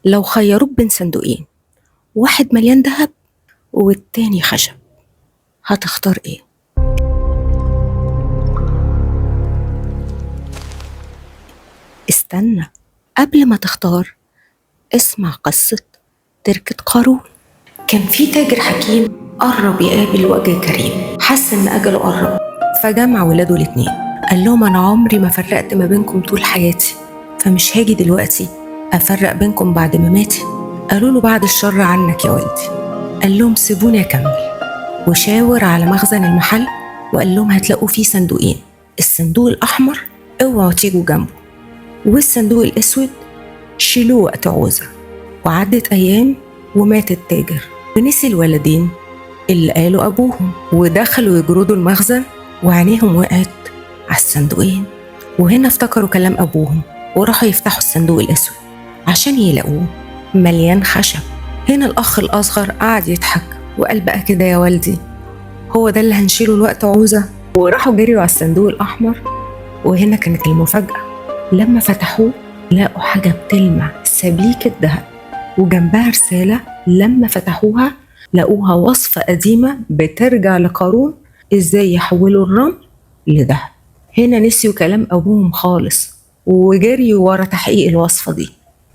لو خيروك بين صندوقين، واحد مليان ذهب والتاني خشب، هتختار ايه؟ استنى، قبل ما تختار اسمع قصة تركة قارون. كان في تاجر حكيم قرب يقابل وجه كريم، حس ان اجله قرب، فجمع ولاده الاتنين قال لهم انا عمري ما فرقت ما بينكم طول حياتي، فمش هاجي دلوقتي افرق بينكم بعد مماتي. قالوا له بعد الشر عنك يا والدي. قال لهم سيبوني اكمل، وشاور على مخزن المحل وقال لهم هتلاقوا فيه صندوقين، الصندوق الاحمر اوعوا تيجوا جنبه، والصندوق الاسود شيلوه وقت عوزة. وعدت ايام ومات التاجر، ونسي الولدين اللي قالوا ابوهم، ودخلوا يجردوا المخزن وعينيهم وقعت على الصندوقين. وهنا افتكروا كلام ابوهم وراحوا يفتحوا الصندوق الاسود عشان يلاقوه مليان خشب. هنا الاخ الاصغر قعد يضحك وقال بقى كده يا والدي، هو ده اللي هنشيله الوقت عوزة؟ وراحوا جريوا على الصندوق الاحمر. وهنا كانت المفاجأة، لما فتحوه لقوا حاجة بتلمع سبيكة ذهب، وجنبها رسالة لما فتحوها لقوها وصفة قديمة بترجع لقارون ازاي يحولوا الرمل لذهب. هنا نسيوا كلام أبوهم خالص وجريوا ورا تحقيق الوصفة دي،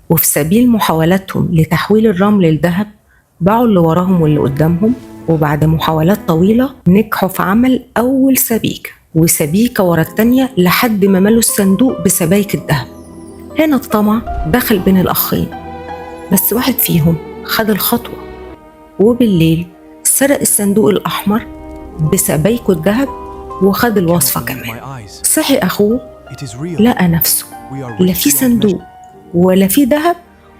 وفي سبيل محاولاتهم لتحويل الرمل لذهب باعوا اللي وراهم واللي قدامهم، وبعد محاولات طويلة نجحوا في عمل أول سبيكة وسبيكة ورا التانية لحد ما ملوا الصندوق بسبايك الذهب. هنا الطمع دخل بين الأخين، بس واحد فيهم خد الخطوة، وبالليل سرق الصندوق الأحمر بسبايكه الذهب وخد الوصفة كمان. صحي أخوه لقى نفسه لا في صندوق ولا في ذهب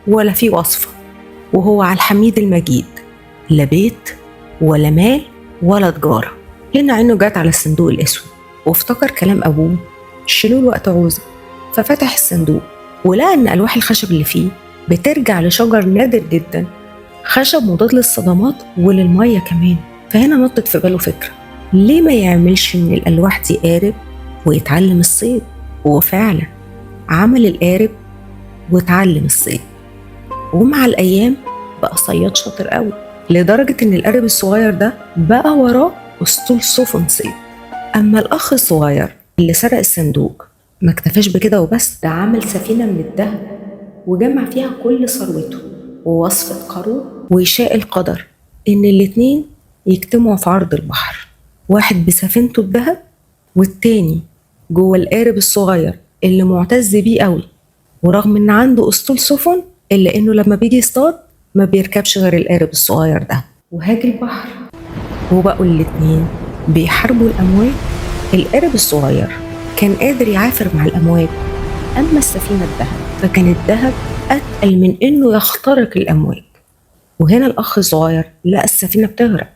ولا في وصفة، وهو على الحميد المجيد، لا بيت ولا مال ولا تجارة. هنا عينه جات على الصندوق الأسود وافتكر كلام أبوه شيلوه الوقت عوزة، ففتح الصندوق ولقى إن ألواح الخشب اللي فيه بترجع لشجر نادر جدا، خشب مضاد للصدمات وللمية كمان. فهنا نطت في باله فكرة، ليه ما يعملش من الألواح دي قارب ويتعلم الصيد؟ وفعلا عمل القارب وتعلم الصيد، ومع الأيام بقى صياد شاطر قوي، لدرجة إن القارب الصغير ده بقى وراه أسطول سفن صيد. أما الأخ الصغير اللي سرق الصندوق ما اكتفاش بكده وبس، ده عمل سفينة من الذهب وجمع فيها كل ثروته ووصفة قارون. ويشاء القدر إن الاتنين يجتمعوا في عرض البحر، واحد بسفينته الذهب والتاني جوه القارب الصغير اللي معتز بيه قوي، ورغم إن عنده أسطول سفن إلا إنه لما بيجي يصطاد ما بيركبش غير القارب الصغير ده. وهاج البحر وبقوا الاتنين بيحاربوا الأمواج. القارب الصغير كان قادر يعافر مع الأمواج، أما السفينة الذهب فكان الذهب أتقل من إنه يخترق الأمواج. وهنا الأخ الصغير لقى السفينة بتغرق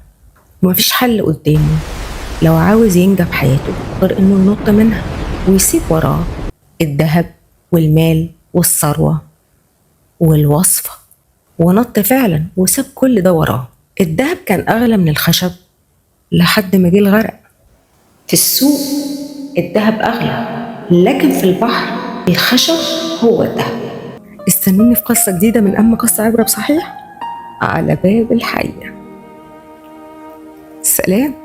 ومفيش حل قدامه لو عاوز ينجى بحياته غير إنه ينط منها ويسيب وراه الذهب والمال والثروة والوصفة. ونط فعلا وساب كل ده وراه. الذهب كان أغلى من الخشب لحد ما جه الغرق. في السوق الذهب أغلى، لكن في البحر الخشب هو الذهب. استنوني في قصة جديدة من أما قصة عبرة بصحيح على باب الحقيقة. سلام.